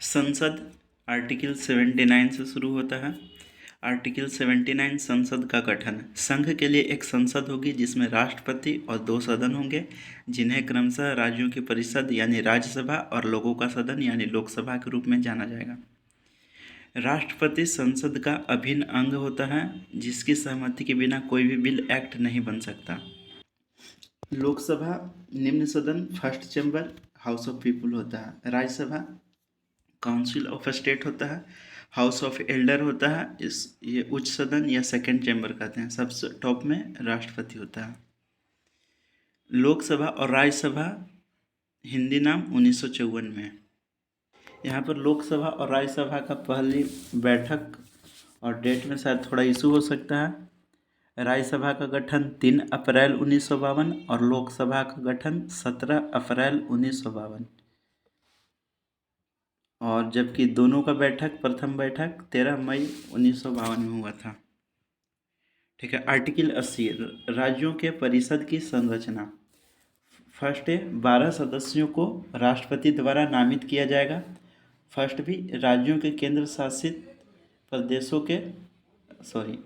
संसद आर्टिकल 79 से शुरू होता है। आर्टिकल 79 संसद का गठन। संघ के लिए एक संसद होगी जिसमें राष्ट्रपति और 2 सदन होंगे, जिन्हें क्रमशः राज्यों की परिषद यानी राज्यसभा और लोगों का सदन यानी लोकसभा के रूप में जाना जाएगा। राष्ट्रपति संसद का अभिन्न अंग होता है, जिसकी सहमति के बिना कोई भी बिल एक्ट नहीं बन सकता। लोकसभा निम्न सदन first chamber house of people होता है। राज्यसभा काउंसिल ऑफ स्टेट होता है। हाउस ऑफ एल्डर होता है। ये उच्च सदन या सेकंड चैम्बर कहते हैं। सबसे टॉप में राष्ट्रपति होता है। लोकसभा और राज्यसभा हिंदी नाम 1954 में। यहाँ पर लोकसभा और राज्यसभा का पहली बैठक और डेट में शायद थोड़ा इशू हो सकता है। राज्यसभा का गठन 3 अप्रैल 1952 और लोकसभा का गठन 17 अप्रैल 1952, और जबकि दोनों का प्रथम बैठक 13 मई 1952 में हुआ था। ठीक है। आर्टिकल 80 राज्यों के परिषद की संरचना। फर्स्ट है 12 सदस्यों को राष्ट्रपति द्वारा नामित किया जाएगा। फर्स्ट भी राज्यों के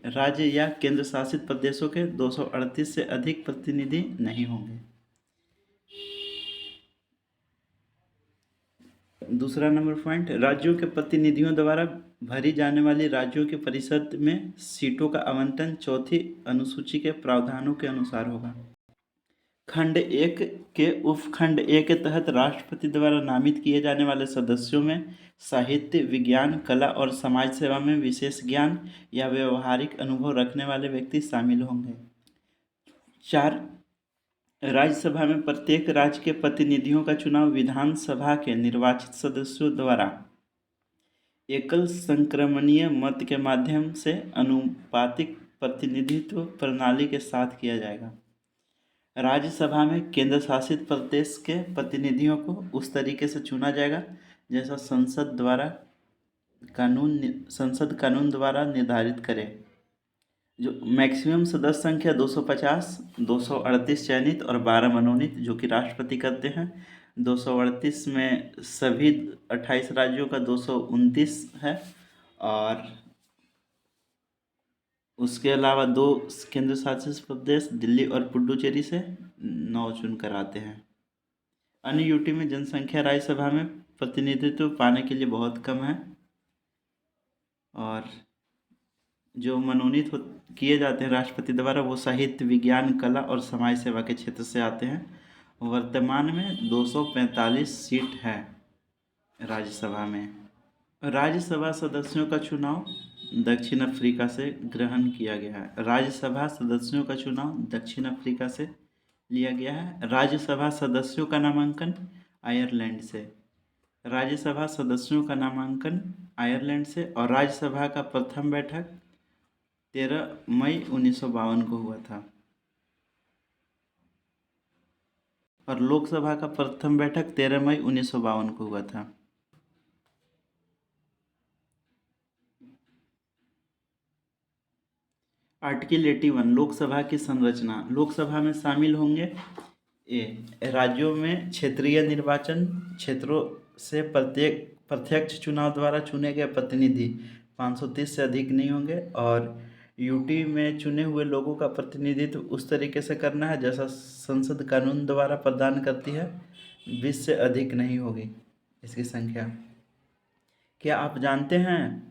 राज्य या केंद्र शासित प्रदेशों के 238 से अधिक प्रतिनिधि नहीं होंगे। दूसरा नंबर पॉइंट, राज्यों के प्रतिनिधियों द्वारा भरी जाने वाली राज्यों की परिषद में सीटों का आवंटन चौथी अनुसूची के प्रावधानों के अनुसार होगा। खंड 1 के उपखंड ए के तहत राष्ट्रपति द्वारा नामित किए जाने वाले सदस्यों में साहित्य, विज्ञान, कला और समाज सेवा में विशेष ज्ञान या व्यवहारिक अनुभव रखने वाले व्यक्ति शामिल होंगे। 4, राज्यसभा में प्रत्येक राज्य के प्रतिनिधियों का चुनाव विधानसभा के निर्वाचित सदस्यों द्वारा एकल संक्रमणीय मत के माध्यम से अनुपातिक प्रतिनिधित्व प्रणाली के साथ किया जाएगा। राज्यसभा में केंद्र शासित प्रदेश के प्रतिनिधियों को उस तरीके से चुना जाएगा जैसा संसद कानून द्वारा निर्धारित करे। जो मैक्सिमम सदस्य संख्या 250, 238 चयनित और 12 मनोनीत जो कि राष्ट्रपति करते हैं। 238 में सभी 28 राज्यों का 229 है, और उसके अलावा 2 केंद्र शासित प्रदेश दिल्ली और पुडुचेरी से 9 चुन कर आते हैं। अन्य यूटी में जनसंख्या राज्यसभा में प्रतिनिधित्व पाने के लिए बहुत कम है, और जो मनोनीत किए जाते हैं राष्ट्रपति द्वारा वो साहित्य, विज्ञान, कला और समाज सेवा के क्षेत्र से आते हैं। वर्तमान में 245 सीट है राज्यसभा में। राज्यसभा सदस्यों का चुनाव दक्षिण अफ्रीका से ग्रहण किया गया है। राज्यसभा सदस्यों का चुनाव दक्षिण अफ्रीका से लिया गया है। राज्यसभा सदस्यों का नामांकन आयरलैंड से। राज्यसभा सदस्यों का नामांकन आयरलैंड से, और राज्यसभा का प्रथम बैठक 13 मई 1952 को हुआ था, और लोकसभा का प्रथम बैठक 13 मई 1952 को हुआ था। आर्टिकल 81 लोकसभा की संरचना। लोकसभा में शामिल होंगे राज्यों में क्षेत्रीय निर्वाचन क्षेत्रों से प्रत्यक्ष चुनाव द्वारा चुने गए प्रतिनिधि 530 से अधिक नहीं होंगे, और यूटी में चुने हुए लोगों का प्रतिनिधित्व उस तरीके से करना है जैसा संसद कानून द्वारा प्रदान करती है। 20 से अधिक नहीं होगी इसकी संख्या। क्या आप जानते हैं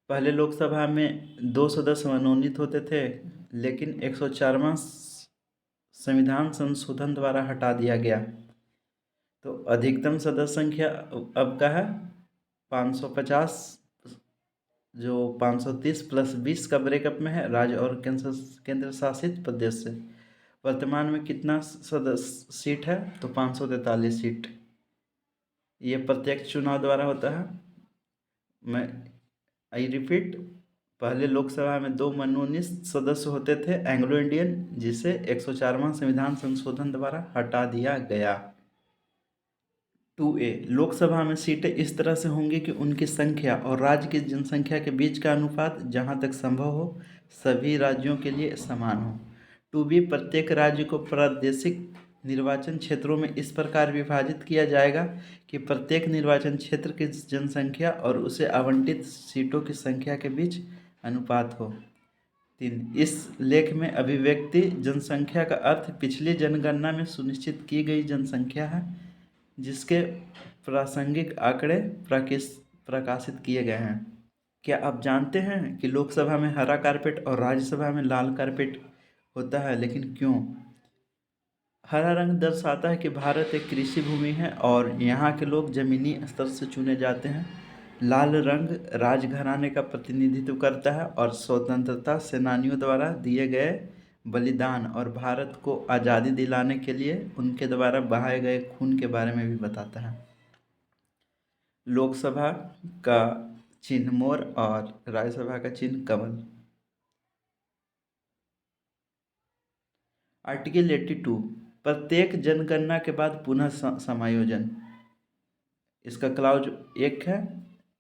पहले लोकसभा में 2 सदस्य मनोनीत होते थे, लेकिन 104वां संविधान संशोधन द्वारा हटा दिया गया, तो अधिकतम सदस्य संख्या अब का है 550, जो 530 प्लस 20 का ब्रेकअप में है राज्य और केंद्र शासित प्रदेश से। वर्तमान में कितना सदस्य सीट है, तो 543 सीट। ये प्रत्यक्ष चुनाव द्वारा होता है। आई रिपीट, पहले लोकसभा में 2 मनोनीत सदस्य होते थे एंग्लो इंडियन, जिसे 104वां संविधान संशोधन द्वारा हटा दिया गया। 2A लोकसभा में सीटें इस तरह से होंगी कि उनकी संख्या और राज्य की जनसंख्या के बीच का अनुपात जहां तक संभव हो सभी राज्यों के लिए समान हो। 2B प्रत्येक राज्य को प्रादेशिक निर्वाचन क्षेत्रों में इस प्रकार विभाजित किया जाएगा कि प्रत्येक निर्वाचन क्षेत्र की जनसंख्या और उसे आवंटित सीटों की संख्या के बीच अनुपात हो। 3, इस लेख में अभिव्यक्ति जनसंख्या का अर्थ पिछली जनगणना में सुनिश्चित की गई जनसंख्या है जिसके प्रासंगिक आंकड़े प्रकाशित किए गए हैं। क्या आप जानते हैं कि लोकसभा में हरा कारपेट और राज्यसभा में लाल कारपेट होता है, लेकिन क्यों? हरा रंग दर्शाता है कि भारत एक कृषि भूमि है और यहाँ के लोग जमीनी स्तर से चुने जाते हैं। लाल रंग राजघराने का प्रतिनिधित्व करता है और स्वतंत्रता सेनानियों द्वारा दिए गए बलिदान और भारत को आज़ादी दिलाने के लिए उनके द्वारा बहाए गए खून के बारे में भी बताता है। लोकसभा का चिन्ह मोर और राज्यसभा का चिन्ह कमल। आर्टिकल 82, प्रत्येक जनगणना के बाद पुनः समायोजन। इसका क्लाउज 1 है,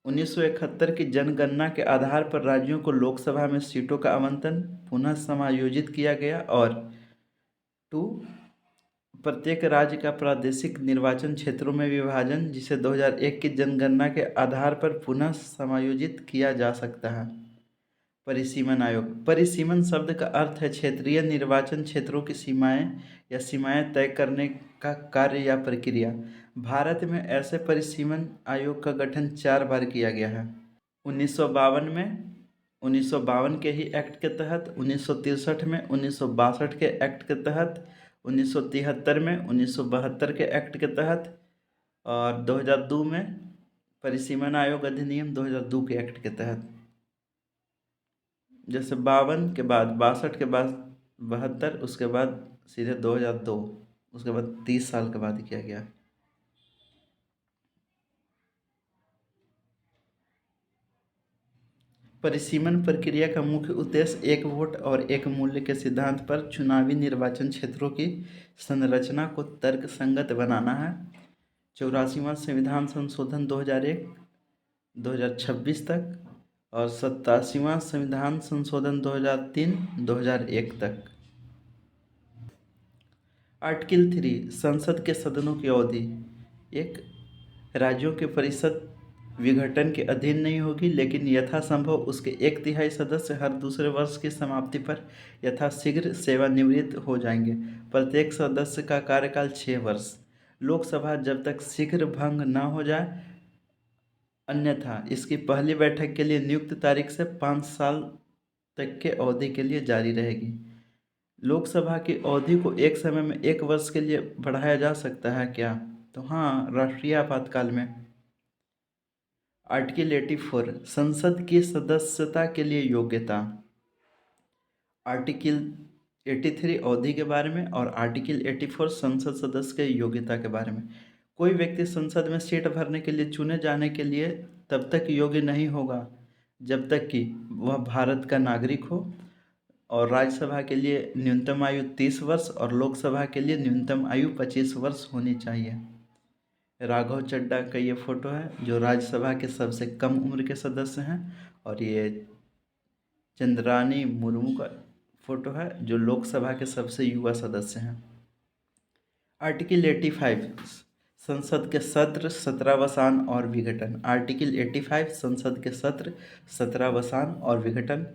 1971 की जनगणना के आधार पर राज्यों को लोकसभा में सीटों का आवंटन पुनः समायोजित किया गया। और 2, प्रत्येक राज्य का प्रादेशिक निर्वाचन क्षेत्रों में विभाजन जिसे 2001 की जनगणना के आधार पर पुनः समायोजित किया जा सकता है। परिसीमन आयोग। परिसीमन शब्द का अर्थ है क्षेत्रीय निर्वाचन क्षेत्रों की सीमाएं या सीमाएं तय करने का कार्य या प्रक्रिया। भारत में ऐसे परिसीमन आयोग का गठन 4 बार किया गया है। 1952 में 1952 के ही एक्ट के तहत, 1963 में, 1962 के एक्ट के तहत, 1973 में, 1972 के एक्ट के तहत और 2002 में परिसीमन आयोग अधिनियम 2002 के एक्ट के तहत। जैसे 52 के बाद 62 के बाद 72, उसके बाद सीधे 2002, उसके बाद 30 साल के बाद किया गया। परिसीमन प्रक्रिया का मुख्य उद्देश्य एक वोट और एक मूल्य के सिद्धांत पर चुनावी निर्वाचन क्षेत्रों की संरचना को तर्कसंगत बनाना है। 84वां संविधान संशोधन 2001 2026 तक और 87वां संविधान संशोधन 2003 2001 तक। आर्टिकल 3, संसद के सदनों की अवधि। 1, राज्यों के परिषद विघटन के अधीन नहीं होगी, लेकिन यथासंभव उसके 1/3 सदस्य हर दूसरे वर्ष की समाप्ति पर यथाशीघ्र सेवानिवृत्त हो जाएंगे। प्रत्येक सदस्य का कार्यकाल 6 वर्ष। लोकसभा जब तक शीघ्र भंग न हो जाए, अन्यथा इसकी पहली बैठक के लिए नियुक्त तारीख से 5 साल तक के अवधि के लिए जारी रहेगी। लोकसभा की अवधि को एक समय में 1 वर्ष के लिए बढ़ाया जा सकता है क्या? तो हाँ, राष्ट्रीय आपातकाल में। आर्टिकल 84, संसद की सदस्यता के लिए योग्यता। आर्टिकल 83 अवधि के बारे में और आर्टिकल 84 संसद सदस्य के योग्यता के बारे में। कोई व्यक्ति संसद में सीट भरने के लिए चुने जाने के लिए तब तक योग्य नहीं होगा जब तक कि वह भारत का नागरिक हो। और राज्यसभा के लिए न्यूनतम आयु 30 वर्ष और लोकसभा के लिए न्यूनतम आयु 25 वर्ष होनी चाहिए। राघव चड्ढा का ये फोटो है जो राज्यसभा के सबसे कम उम्र के सदस्य हैं, और ये चंद्रानी मुर्मू का फोटो है जो लोकसभा के सबसे युवा सदस्य हैं। आर्टिकल 85, संसद के सत्र, सत्रावसान और विघटन। आर्टिकल 85, संसद के सत्र, सत्रावसान और विघटन।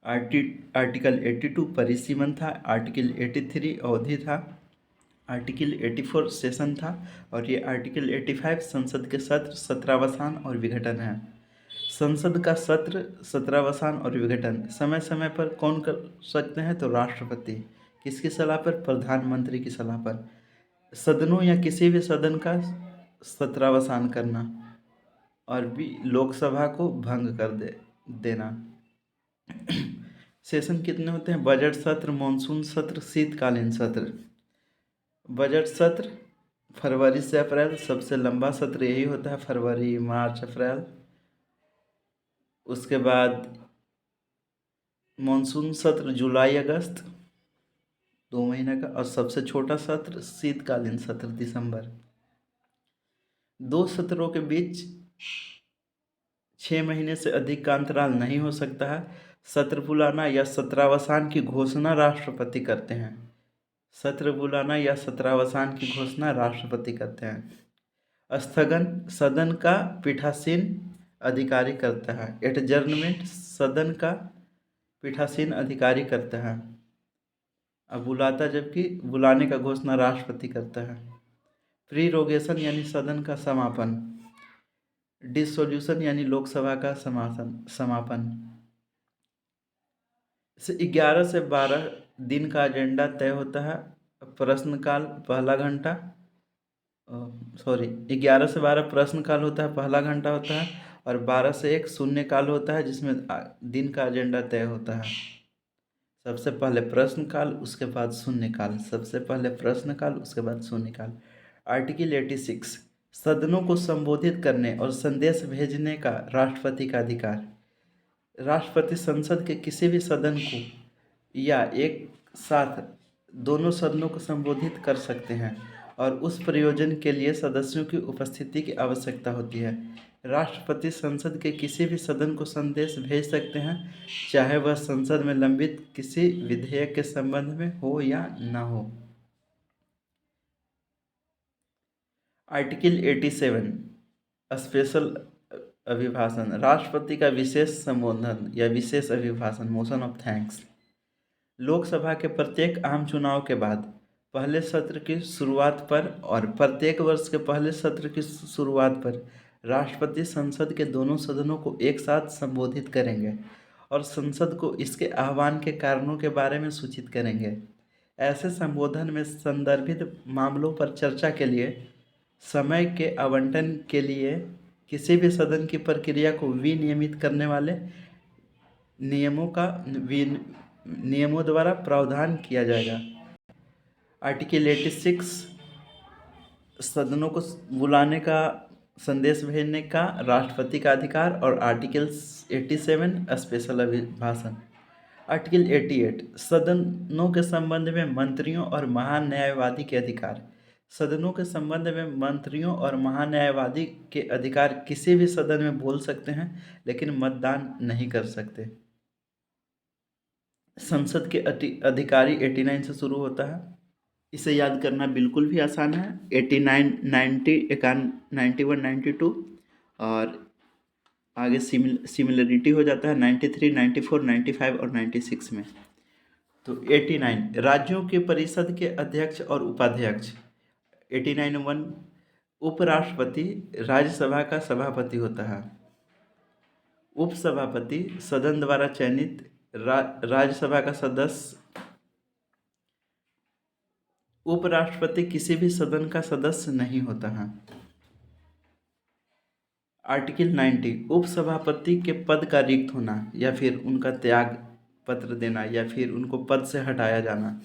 आर्टिकल 82 परिसीमन था। आर्टिकल 83 अवधि था। आर्टिकल 84 सेशन था। और ये आर्टिकल 85 संसद के सत्र, सत्रावसान और विघटन है। संसद का सत्र, सत्रावसान और विघटन समय समय पर कौन कर सकते हैं? तो राष्ट्रपति। किसकी सलाह पर? प्रधानमंत्री की सलाह पर। सदनों या किसी भी सदन का सत्रावसान करना और भी लोकसभा को भंग कर देना। सेशन कितने होते हैं? बजट सत्र, मॉनसून सत्र, शीतकालीन सत्र। बजट सत्र फरवरी से अप्रैल, सबसे लंबा सत्र यही होता है, फरवरी, मार्च, अप्रैल। उसके बाद मॉनसून सत्र जुलाई अगस्त, 2 महीने का। और सबसे छोटा सत्र शीतकालीन सत्र, दिसंबर। 2 सत्रों के बीच 6 महीने से अधिक का अंतराल नहीं हो सकता है। सत्र बुलाना या सत्रावसान की घोषणा राष्ट्रपति करते हैं। सत्र बुलाना या सत्रावसान की घोषणा राष्ट्रपति करते हैं। स्थगन सदन का पीठासीन अधिकारी करता है। एडजर्नमेंट सदन का पीठासीन अधिकारी करता है। अब बुलाता, जबकि बुलाने का घोषणा राष्ट्रपति करता है। प्रीरोगेशन यानी सदन का समापन। डिसोल्यूशन यानी लोकसभा का समापन। 11 से 12 दिन का एजेंडा तय होता है। प्रश्नकाल पहला घंटा, 11 से 12 प्रश्नकाल होता है, पहला घंटा होता है, और 12 से 1 शून्यकाल होता है, जिसमें दिन का एजेंडा तय होता है। सबसे पहले प्रश्नकाल, उसके बाद शून्यकाल। सबसे पहले प्रश्नकाल, उसके बाद शून्यकाल। आर्टिकल 86 सदनों को संबोधित करने और संदेश भेजने का राष्ट्रपति का अधिकार। राष्ट्रपति संसद के किसी भी सदन को या एक साथ दोनों सदनों को संबोधित कर सकते हैं, और उस प्रयोजन के लिए सदस्यों की उपस्थिति की आवश्यकता होती है। राष्ट्रपति संसद के किसी भी सदन को संदेश भेज सकते हैं, चाहे वह संसद में लंबित किसी विधेयक के संबंध में हो या न हो। आर्टिकल 87 स्पेशल अभिभाषण। राष्ट्रपति का विशेष संबोधन या विशेष अभिभाषण, मोशन ऑफ थैंक्स। लोकसभा के प्रत्येक आम चुनाव के बाद पहले सत्र की शुरुआत पर और प्रत्येक वर्ष के पहले सत्र की शुरुआत पर राष्ट्रपति संसद के दोनों सदनों को एक साथ संबोधित करेंगे और संसद को इसके आह्वान के कारणों के बारे में सूचित करेंगे। ऐसे संबोधन में संदर्भित मामलों पर चर्चा के लिए समय के आवंटन के लिए किसी भी सदन की प्रक्रिया को विनियमित करने वाले नियमों द्वारा प्रावधान किया जाएगा। आर्टिकल 86 सदनों को बुलाने का, संदेश भेजने का राष्ट्रपति का अधिकार, और आर्टिकल 87 स्पेशल अभिभाषण। आर्टिकल 88 सदनों के संबंध में मंत्रियों और महान्यायवादी के अधिकार। सदनों के संबंध में मंत्रियों और महान्यायवादी के अधिकार किसी भी सदन में बोल सकते हैं, लेकिन मतदान नहीं कर सकते। संसद के अधिकारी 89 से शुरू होता है। इसे याद करना बिल्कुल भी आसान है। 89, 90, 91, 92 और आगे सिमिलरिटी हो जाता है 93, 94, 95 और 96 में। तो 89 राज्यों के परिषद के अध्यक्ष और उपाध्यक्ष। 89(1) उपराष्ट्रपति राज्यसभा का सभापति होता है। उपसभापति सदन द्वारा चयनित राज्यसभा का सदस्य। उपराष्ट्रपति किसी भी सदन का सदस्य नहीं होता है। आर्टिकल 90 उपसभापति के पद का रिक्त होना या फिर उनका त्याग पत्र देना या फिर उनको पद से हटाया जाना।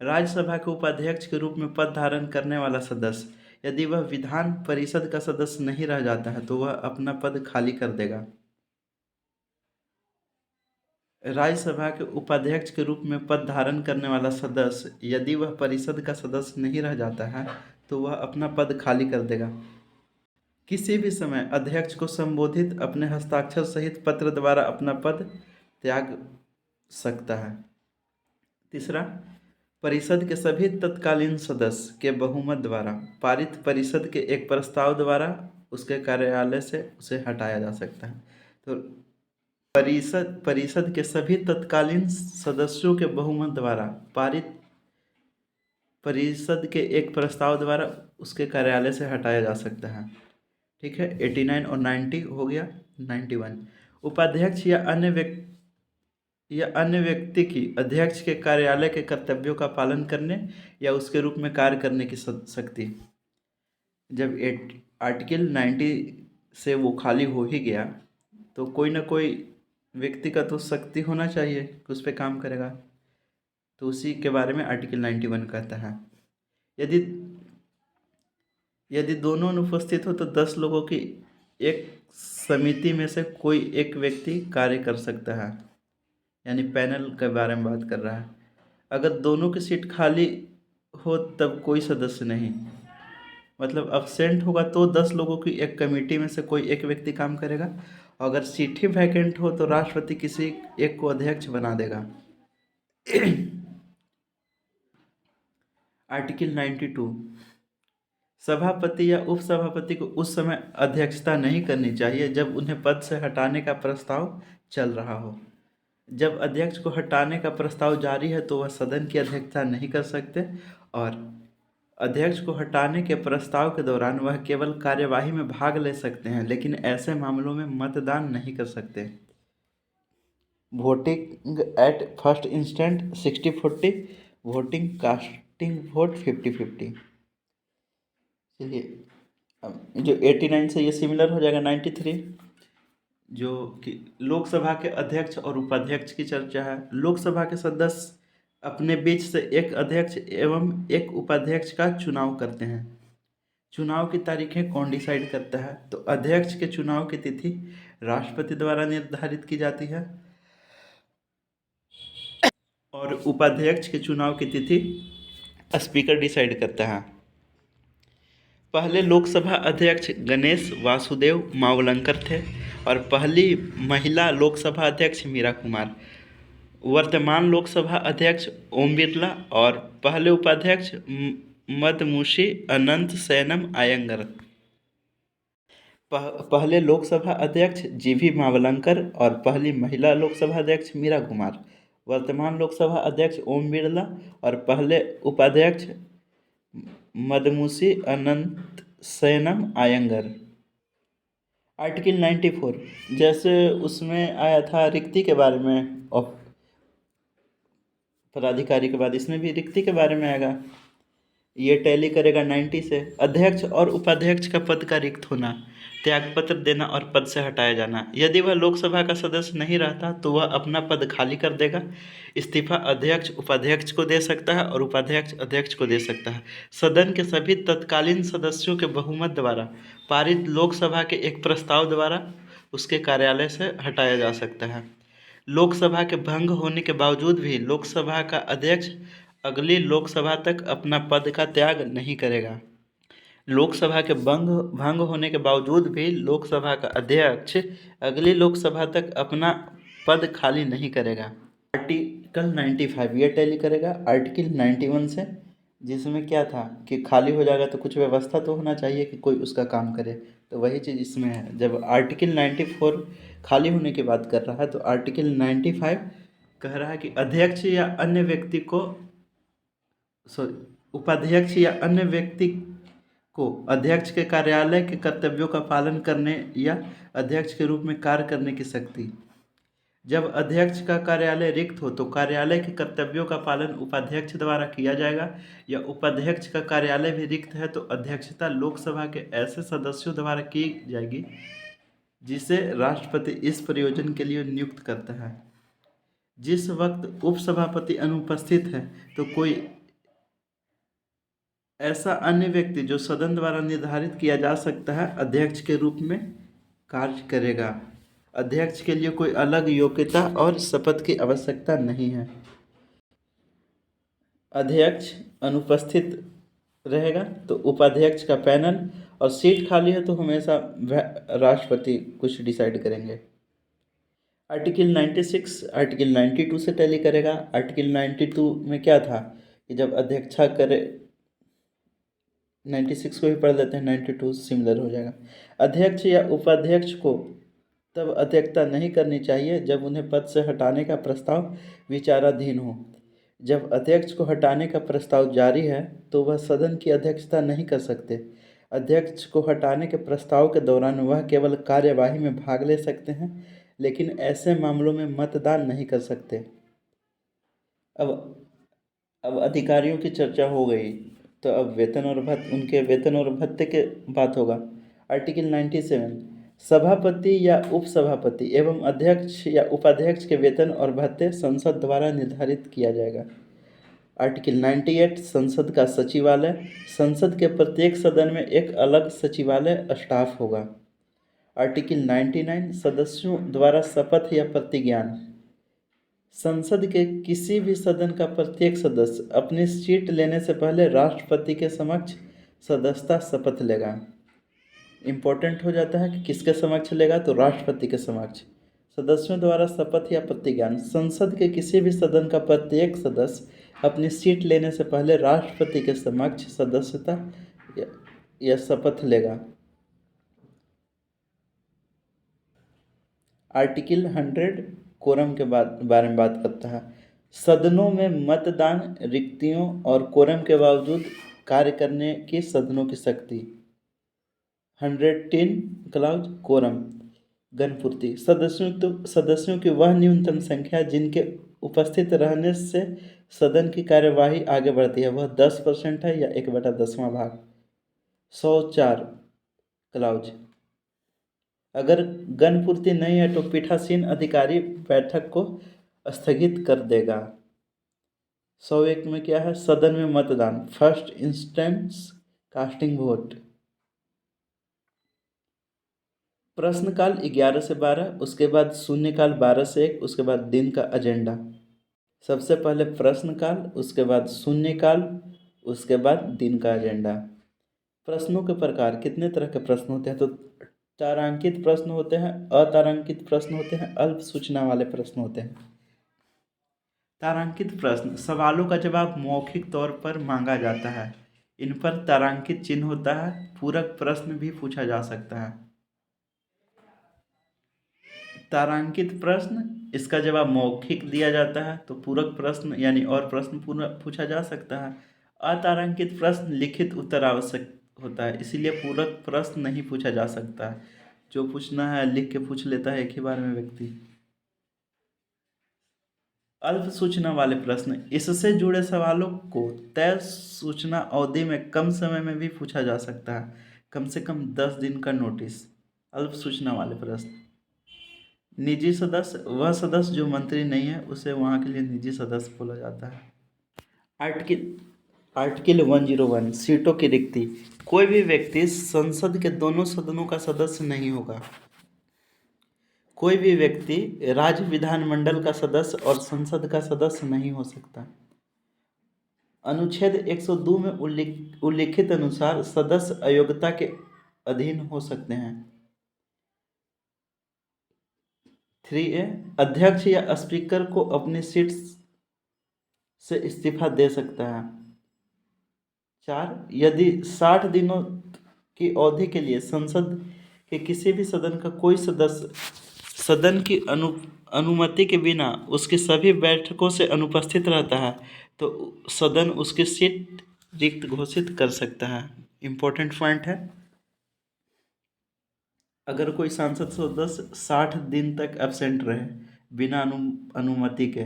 राज्यसभा के उपाध्यक्ष के रूप में पद धारण करने वाला सदस्य, यदि वह विधान परिषद का सदस्य नहीं रह जाता है तो वह अपना पद खाली कर देगा। राज्यसभा के उपाध्यक्ष के रूप में पद धारण करने वाला सदस्य, यदि वह परिषद का सदस्य नहीं रह जाता है तो वह अपना पद खाली कर देगा। किसी भी समय अध्यक्ष को संबोधित अपने हस्ताक्षर सहित पत्र द्वारा अपना पद त्याग सकता है। तीसरा, परिषद के सभी तत्कालीन सदस्य के बहुमत द्वारा पारित परिषद के एक प्रस्ताव द्वारा उसके कार्यालय से उसे हटाया जा सकता है। तो परिषद के सभी तत्कालीन सदस्यों के बहुमत द्वारा पारित परिषद के एक प्रस्ताव द्वारा उसके कार्यालय से हटाया जा सकता है। ठीक है, 89 और 90 हो गया। 91 उपाध्यक्ष या अन्य व्यक्ति की अध्यक्ष के कार्यालय के कर्तव्यों का पालन करने या उसके रूप में कार्य करने की शक्ति। जब आर्टिकल 90 से वो खाली हो ही गया तो कोई ना कोई व्यक्ति का तो शक्ति होना चाहिए कि उस पर काम करेगा, तो उसी के बारे में आर्टिकल 91 कहता है। यदि दोनों अनुपस्थित हो तो 10 लोगों की एक समिति में से कोई एक व्यक्ति कार्य कर सकता है, यानी पैनल के बारे में बात कर रहा है। अगर दोनों की सीट खाली हो तब कोई सदस्य नहीं, मतलब अब्सेंट होगा तो 10 लोगों की एक कमेटी में से कोई एक व्यक्ति काम करेगा। अगर सीट ही वैकेंट हो तो राष्ट्रपति किसी एक को अध्यक्ष बना देगा। आर्टिकल 92, सभापति या उपसभापति को उस समय अध्यक्षता नहीं करनी चाहिए जब उन्हें पद से हटाने का प्रस्ताव चल रहा हो। जब अध्यक्ष को हटाने का प्रस्ताव जारी है तो वह सदन की अध्यक्षता नहीं कर सकते, और अध्यक्ष को हटाने के प्रस्ताव के दौरान वह केवल कार्यवाही में भाग ले सकते हैं, लेकिन ऐसे मामलों में मतदान नहीं कर सकते। Voting at first instant 60-40, voting casting vote 50-50। चलिए, अब जो 89 से ये सिमिलर हो जाएगा 93, जो कि लोकसभा के अध्यक्ष और उपाध्यक्ष की चर्चा है। लोकसभा के सदस्य अपने बीच से एक अध्यक्ष एवं एक उपाध्यक्ष का चुनाव करते हैं। चुनाव की तारीखें कौन डिसाइड करता है? तो अध्यक्ष के चुनाव की तिथि राष्ट्रपति द्वारा निर्धारित की जाती है, और उपाध्यक्ष के चुनाव की तिथि स्पीकर डिसाइड करता है। पहले लोकसभा अध्यक्ष गणेश वासुदेव मावलंकर थे, और पहली महिला लोकसभा अध्यक्ष मीरा कुमार। वर्तमान लोकसभा अध्यक्ष ओम बिरला, और पहले उपाध्यक्ष मदमुशी अनंत सैनम आयंगर। पहले लोकसभा अध्यक्ष जीवी मावलंकर, और पहली महिला लोकसभा अध्यक्ष मीरा कुमार। वर्तमान लोकसभा अध्यक्ष ओम बिरला, और पहले उपाध्यक्ष मदमुशी अनंत सैनम आयंगर। आर्टिकल 94, जैसे उसमें आया था रिक्ति के बारे में और पदाधिकारी के बाद इसमें भी रिक्ति के बारे में आएगा। ये टैली करेगा 90 से। अध्यक्ष और उपाध्यक्ष का पद का रिक्त होना, त्यागपत्र देना और पद से हटाया जाना। यदि वह लोकसभा का सदस्य नहीं रहता तो वह अपना पद खाली कर देगा। इस्तीफा अध्यक्ष उपाध्यक्ष को दे सकता है और उपाध्यक्ष अध्यक्ष को दे सकता है। सदन के सभी तत्कालीन सदस्यों के बहुमत द्वारा पारित लोकसभा के एक प्रस्ताव द्वारा उसके कार्यालय से हटाया जा सकता है। लोकसभा के भंग होने के बावजूद भी लोकसभा का अध्यक्ष अगली लोकसभा तक अपना पद का त्याग नहीं करेगा। लोकसभा के भंग होने के बावजूद भी लोकसभा का अध्यक्ष अगली लोकसभा तक अपना पद खाली नहीं करेगा। आर्टिकल 95 ये टैली करेगा आर्टिकल 91 से, जिसमें क्या था कि खाली हो जाएगा तो कुछ व्यवस्था तो होना चाहिए कि कोई उसका काम करे, तो वही चीज़ इसमें है। जब आर्टिकल 94 खाली होने की बात कर रहा है तो आर्टिकल 95 कह रहा है कि अध्यक्ष या अन्य व्यक्ति को उपाध्यक्ष या अन्य व्यक्ति को अध्यक्ष के कार्यालय के कर्तव्यों का पालन करने या अध्यक्ष के रूप में कार्य करने की शक्ति। जब अध्यक्ष का कार्यालय रिक्त हो तो कार्यालय के कर्तव्यों का पालन उपाध्यक्ष द्वारा किया जाएगा, या उपाध्यक्ष का कार्यालय भी रिक्त है तो अध्यक्षता लोकसभा के ऐसे सदस्यों द्वारा की जाएगी जिसे राष्ट्रपति इस प्रयोजन के लिए नियुक्त करता है। जिस वक्त उपसभापति अनुपस्थित है तो कोई ऐसा अन्य व्यक्ति जो सदन द्वारा निर्धारित किया जा सकता है अध्यक्ष के रूप में कार्य करेगा। अध्यक्ष के लिए कोई अलग योग्यता और शपथ की आवश्यकता नहीं है। अध्यक्ष अनुपस्थित रहेगा तो उपाध्यक्ष का पैनल, और सीट खाली है तो हमेशा राष्ट्रपति कुछ डिसाइड करेंगे। आर्टिकल 96 आर्टिकल 92 से टैली करेगा। आर्टिकल 92 में क्या था कि जब अध्यक्षा करे, 96 को भी पढ़ लेते हैं, 92 सिमिलर हो जाएगा। अध्यक्ष या उपाध्यक्ष को तब अध्यक्षता नहीं करनी चाहिए जब उन्हें पद से हटाने का प्रस्ताव विचाराधीन हो। जब अध्यक्ष को हटाने का प्रस्ताव जारी है तो वह सदन की अध्यक्षता नहीं कर सकते। अध्यक्ष को हटाने के प्रस्ताव के दौरान वह केवल कार्यवाही में भाग ले सकते हैं, लेकिन ऐसे मामलों में मतदान नहीं कर सकते। अब अधिकारियों की चर्चा हो गई, तो अब वेतन और भत्ते, उनके वेतन और भत्ते के बात होगा। आर्टिकल 97, सभापति या उपसभापति एवं अध्यक्ष या उपाध्यक्ष के वेतन और भत्ते संसद द्वारा निर्धारित किया जाएगा। आर्टिकल 98, संसद का सचिवालय, संसद के प्रत्येक सदन में एक अलग सचिवालय स्टाफ होगा। आर्टिकल 99, सदस्यों द्वारा शपथ या प्रतिज्ञान, संसद के किसी भी सदन का प्रत्येक सदस्य अपनी सीट लेने से पहले राष्ट्रपति के समक्ष सदस्यता शपथ लेगा। इम्पोर्टेंट हो जाता है कि किसके समक्ष लेगा, तो राष्ट्रपति के समक्ष। सदस्यों द्वारा शपथ या प्रतिज्ञान, संसद के किसी भी सदन का प्रत्येक सदस्य अपनी सीट लेने से पहले राष्ट्रपति के समक्ष सदस्यता या, या शपथ लेगा। आर्टिकल 100 कोरम के बारे में बात करता है। सदनों में मतदान, रिक्तियों और कोरम के बावजूद कार्य करने की सदनों की शक्ति। 110 क्लाउज कोरम गणपूर्ति सदस्यों की वह न्यूनतम संख्या जिनके उपस्थित रहने से सदन की कार्यवाही आगे बढ़ती है वह 10% है या 1/10वां भाग। 104 क्लाउज अगर गणपूर्ति नहीं है तो पीठासीन अधिकारी बैठक को स्थगित कर देगा। 101 में क्या है? सदन में मतदान, फर्स्ट इंस्टेंस कास्टिंग वोट। प्रश्नकाल 11 से 12, उसके बाद शून्यकाल 12 से 1, उसके बाद दिन का एजेंडा। सबसे पहले प्रश्नकाल, उसके बाद शून्यकाल, उसके बाद दिन का एजेंडा। प्रश्नों के प्रकार, कितने तरह के प्रश्न होते हैं? तो तारांकित प्रश्न होते हैं, अतारांकित प्रश्न होते हैं, अल्प सूचना वाले प्रश्न होते हैं। तारांकित प्रश्न सवालों का जवाब मौखिक तौर पर मांगा जाता है। इन पर तारांकित चिन्ह होता है। पूरक प्रश्न भी पूछा जा सकता है। तारांकित प्रश्न, इसका जवाब मौखिक दिया जाता है तो पूरक प्रश्न यानी और प्रश्न पूछा जा सकता है। अतारांकित प्रश्न लिखित उत्तर आवश्यक होता है, इसीलिए पूरक प्रश्न नहीं पूछा जा सकता है। जो पूछना है लिख के पूछ लेता है एक ही बार में व्यक्ति। अल्प सूचना वाले प्रश्न, इससे जुड़े सवालों को तय सूचना अवधि में कम समय में भी पूछा जा सकता है, कम से कम 10 दिन का नोटिस। अल्प सूचना वाले प्रश्न। निजी सदस्य, वह सदस्य जो मंत्री नहीं है उसे वहाँ के लिए निजी सदस्य बोला जाता है। आर्टिकल 101 सीटों की रिक्ति। कोई भी व्यक्ति संसद के दोनों सदनों का सदस्य नहीं होगा। कोई भी व्यक्ति राज्य विधानमंडल का सदस्य और संसद का सदस्य नहीं हो सकता। अनुच्छेद 102 में उल्लिखित अनुसार सदस्य अयोग्यता के अधीन हो सकते हैं। 3A अध्यक्ष या स्पीकर को अपनी सीट से इस्तीफा दे सकता है। 4 यदि 60 दिनों की अवधि के लिए संसद के किसी भी सदन का कोई सदस्य सदन की अनुमति के बिना उसकी सभी बैठकों से अनुपस्थित रहता है तो सदन उसकी सीट रिक्त घोषित कर सकता है। इम्पोर्टेंट पॉइंट है, अगर कोई सांसद सदस्य 60 दिन तक एब्सेंट रहे बिना अनुमति के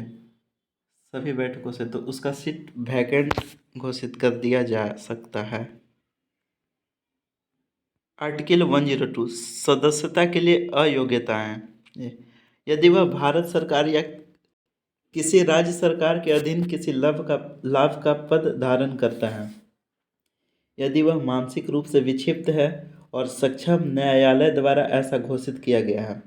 सभी बैठकों से तो उसका सीट वैकेंट घोषित कर दिया जा सकता है। आर्टिकल 102 सदस्यता के लिए अयोग्यताएं। यदि वह भारत सरकार या किसी राज्य सरकार के अधीन किसी लाभ का पद धारण करता है, यदि वह मानसिक रूप से विक्षिप्त है और सक्षम न्यायालय द्वारा ऐसा घोषित किया गया है।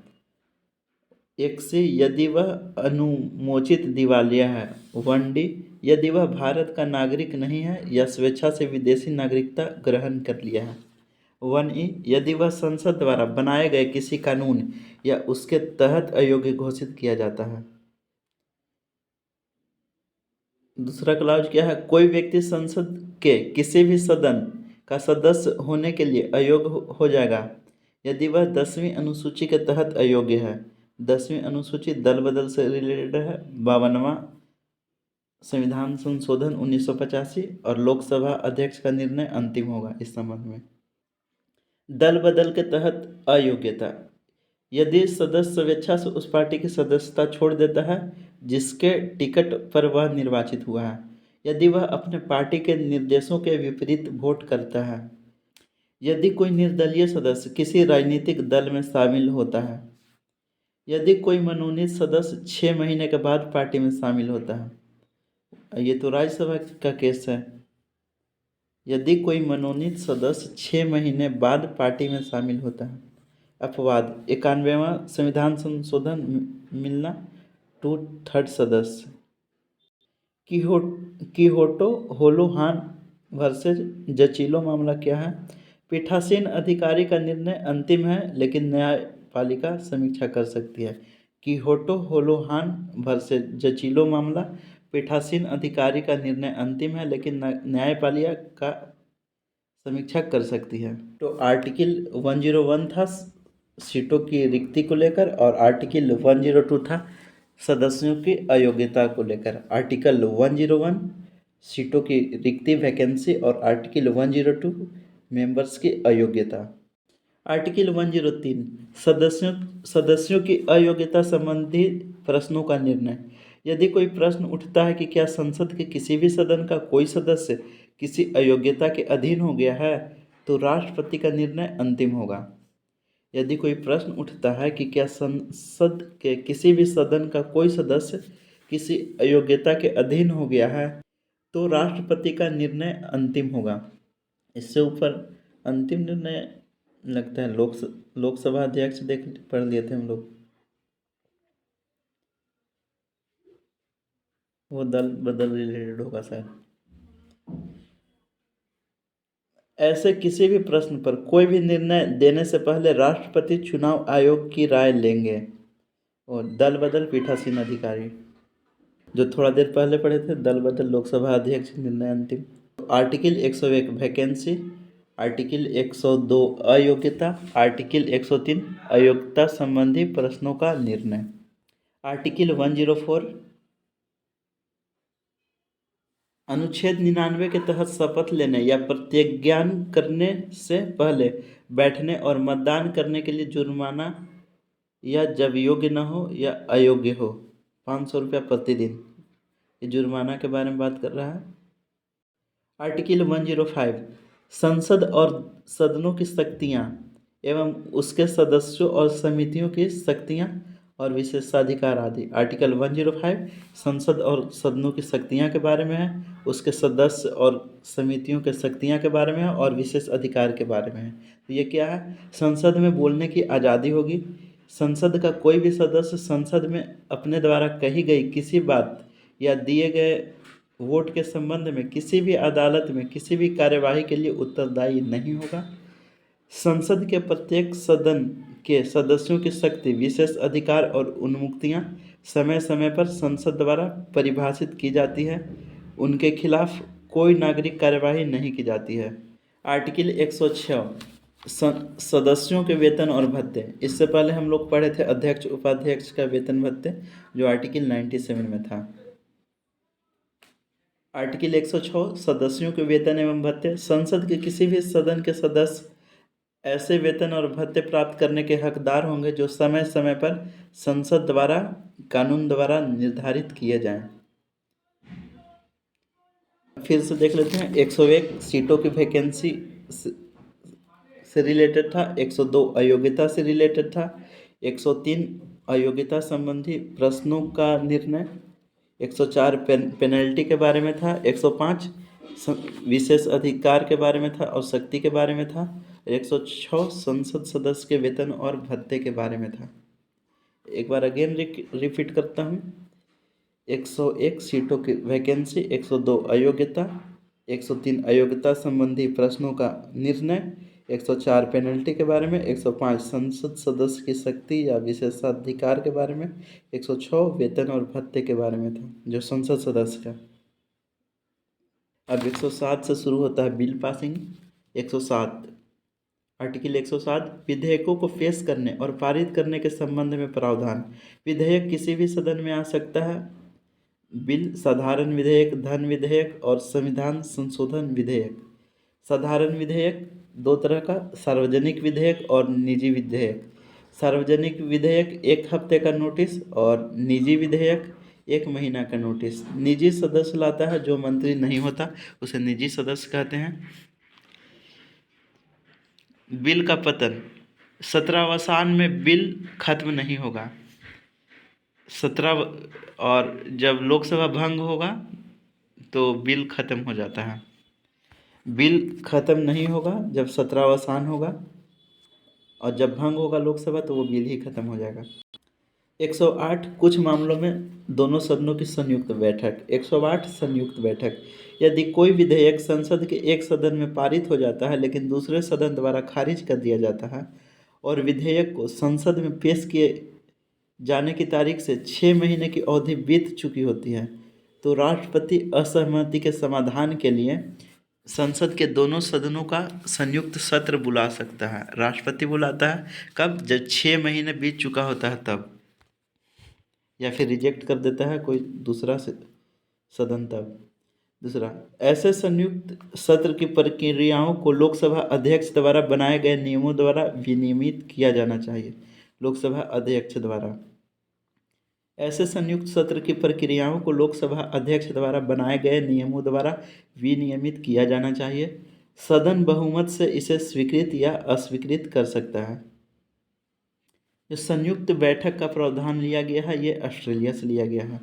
1C यदि वह अनुमोचित दिवालिया है। 1D यदि वह भारत का नागरिक नहीं है या स्वेच्छा से विदेशी नागरिकता ग्रहण कर लिया है। 1E यदि वह संसद द्वारा बनाए गए किसी कानून या उसके तहत अयोग्य घोषित किया जाता है। दूसरा क्लाउज क्या है? कोई व्यक्ति संसद के किसी भी सदन का सदस्य होने के लिए अयोग्य हो जाएगा यदि वह 10वीं अनुसूची के तहत अयोग्य है। 10वीं अनुसूची दल बदल से रिलेटेड है। 52वां संविधान संशोधन 1985 और लोकसभा अध्यक्ष का निर्णय अंतिम होगा इस संबंध में। दल बदल के तहत अयोग्यता, यदि सदस्य स्वेच्छा से उस पार्टी की सदस्यता छोड़ देता है जिसके टिकट पर वह निर्वाचित हुआ है, यदि वह अपने पार्टी के निर्देशों के विपरीत वोट करता है, यदि कोई निर्दलीय सदस्य किसी राजनीतिक दल में शामिल होता है, यदि कोई मनोनीत सदस्य 6 महीने के बाद पार्टी में शामिल होता है। ये तो राज्यसभा का केस है। यदि कोई मनोनीत सदस्य 6 महीने बाद पार्टी में शामिल होता है। अपवाद 91वां संविधान संशोधन मिलना 2/3 सदस्य। किहोटो होलोहान वर्सेज जचीलो मामला क्या है? पीठासीन अधिकारी का निर्णय अंतिम है लेकिन न्यायपालिका समीक्षा कर सकती है। किहोटो होलोहान वर्सेज जचीलो मामला पीठासीन अधिकारी का निर्णय अंतिम है, लेकिन न्यायपालिका का समीक्षा कर सकती है। तो आर्टिकल 101 था सीटों की रिक्ति को लेकर, और आर्टिकल 102 था सदस्यों की अयोग्यता को लेकर। आर्टिकल 101 सीटों की रिक्ति वैकेंसी, और आर्टिकल 102 मेंबर्स की अयोग्यता। आर्टिकल 103 सदस्यों की अयोग्यता संबंधी प्रश्नों का निर्णय। यदि कोई प्रश्न उठता है कि क्या संसद के किसी भी सदन का कोई सदस्य किसी अयोग्यता के अधीन हो गया है, तो राष्ट्रपति का निर्णय अंतिम होगा। यदि कोई प्रश्न उठता है कि क्या संसद के किसी भी सदन का कोई सदस्य किसी अयोग्यता के अधीन हो गया है, तो राष्ट्रपति का निर्णय अंतिम होगा। इससे ऊपर अंतिम निर्णय लगता है लोकसभा अध्यक्ष पढ़ लिए थे हम लोग, वो दल बदल रिलेटेड होगा शायद। ऐसे किसी भी प्रश्न पर कोई भी निर्णय देने से पहले राष्ट्रपति चुनाव आयोग की राय लेंगे। और दल बदल पीठासीन अधिकारी, जो थोड़ा देर पहले पढ़े थे, दल बदल लोकसभा अध्यक्ष निर्णय अंतिम। आर्टिकल 101 वैकेंसी, आर्टिकल 102 अयोग्यता, आर्टिकल 103 अयोग्यता संबंधी प्रश्नों का निर्णय। आर्टिकल 104 अनुच्छेद 99 के तहत शपथ लेने या प्रतिज्ञान करने से पहले बैठने और मतदान करने के लिए जुर्माना, या जब योग्य न हो या अयोग्य हो 500 रुपया प्रतिदिन, ये जुर्माना के बारे में बात कर रहा है। आर्टिकल 105 संसद और सदनों की शक्तियाँ एवं उसके सदस्यों और समितियों की शक्तियाँ और विशेषाधिकार आदि। आर्टिकल 105 संसद और सदनों की शक्तियाँ के बारे में है, उसके सदस्य और समितियों के शक्तियाँ के बारे में है, और विशेष अधिकार के बारे में है। तो ये क्या है? संसद में बोलने की आज़ादी होगी। संसद का कोई भी सदस्य संसद में अपने द्वारा कही गई किसी बात या दिए गए वोट के संबंध में किसी भी अदालत में किसी भी कार्यवाही के लिए उत्तरदायी नहीं होगा। संसद के प्रत्येक सदन के सदस्यों की शक्ति, विशेष अधिकार और उन्मुक्तियां समय समय पर संसद द्वारा परिभाषित की जाती है। उनके खिलाफ कोई नागरिक कार्यवाही नहीं की जाती है। आर्टिकल 106 सदस्यों के वेतन और भत्ते। इससे पहले हम लोग पढ़े थे अध्यक्ष उपाध्यक्ष का वेतन भत्ते, जो आर्टिकल 97 में था। आर्टिकल 106 सदस्यों के वेतन एवं भत्ते। संसद के किसी भी सदन के सदस्य ऐसे वेतन और भत्ते प्राप्त करने के हकदार होंगे जो समय समय पर संसद द्वारा कानून द्वारा निर्धारित किए जाएं। फिर से देख लेते हैं। 101 सीटों की वैकेंसी से रिलेटेड था, 102 अयोग्यता से रिलेटेड था, 103 अयोग्यता संबंधी प्रश्नों का निर्णय, 104 पेनल्टी के बारे में था, 105 विशेष अधिकार के बारे में था और शक्ति के बारे में था, 106 संसद सदस्य के वेतन और भत्ते के बारे में था। एक बार अगेन रिपीट करता हूँ। 101 सीटों की वैकेंसी, 102 अयोग्यता, 103 अयोग्यता संबंधी प्रश्नों का निर्णय, 104 पेनल्टी के बारे में, 105 संसद सदस्य की शक्ति या विशेषाधिकार के बारे में, 106 वेतन और भत्ते के बारे में था जो संसद सदस्य का। अब 107 से शुरू होता है बिल पासिंग। 107 आर्टिकल 107 विधेयकों को पेश करने और पारित करने के संबंध में प्रावधान। विधेयक किसी भी सदन में आ सकता है। बिल साधारण विधेयक, धन विधेयक और संविधान संशोधन विधेयक। साधारण विधेयक दो तरह का, सार्वजनिक विधेयक और निजी विधेयक। सार्वजनिक विधेयक 1 हफ्ते का नोटिस और निजी विधेयक 1 महीना का नोटिस। निजी सदस्य लाता है जो मंत्री नहीं होता, उसे निजी सदस्य कहते हैं। बिल का पतन 17वां में बिल खत्म नहीं होगा। 17 और जब लोकसभा भंग होगा तो बिल खत्म हो जाता है। बिल खत्म नहीं होगा जब 17वां होगा, और जब भंग होगा लोकसभा तो वो बिल ही खत्म हो जाएगा। 108 कुछ मामलों में दोनों सदनों की संयुक्त बैठक। 108 संयुक्त बैठक। यदि कोई विधेयक संसद के एक सदन में पारित हो जाता है लेकिन दूसरे सदन द्वारा खारिज कर दिया जाता है और विधेयक को संसद में पेश किए जाने की तारीख से 6 महीने की अवधि बीत चुकी होती है, तो राष्ट्रपति असहमति के समाधान के लिए संसद के दोनों सदनों का संयुक्त सत्र बुला सकता है। राष्ट्रपति बुलाता है कब? जब 6 महीने बीत चुका होता है तब, या फिर रिजेक्ट कर देता है कोई दूसरा सदन तब। दूसरा, ऐसे संयुक्त सत्र की प्रक्रियाओं को लोकसभा अध्यक्ष द्वारा बनाए गए नियमों द्वारा विनियमित किया जाना चाहिए। लोकसभा अध्यक्ष द्वारा ऐसे संयुक्त सत्र की प्रक्रियाओं को लोकसभा अध्यक्ष द्वारा बनाए गए नियमों द्वारा विनियमित किया जाना चाहिए। सदन बहुमत से इसे स्वीकृत या अस्वीकृत कर सकता है। जो संयुक्त बैठक का प्रावधान लिया गया है ये ऑस्ट्रेलिया से लिया गया है।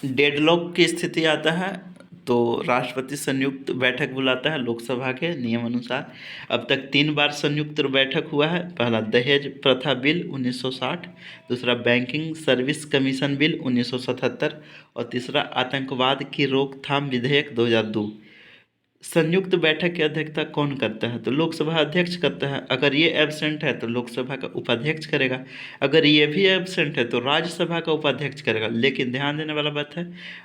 डेडलॉक की स्थिति आता है तो राष्ट्रपति संयुक्त बैठक बुलाता है लोकसभा के नियम अनुसार। अब तक 3 बार संयुक्त बैठक हुआ है। पहला दहेज प्रथा बिल 1960, दूसरा बैंकिंग सर्विस कमीशन बिल 1977 और तीसरा आतंकवाद की रोकथाम विधेयक 2002। संयुक्त बैठक की अध्यक्षता कौन करता है? तो लोकसभा अध्यक्ष करता है। अगर ये एब्सेंट है तो लोकसभा का उपाध्यक्ष करेगा। अगर ये भी एब्सेंट है तो राज्यसभा का उपाध्यक्ष करेगा। लेकिन ध्यान देने वाला बात है,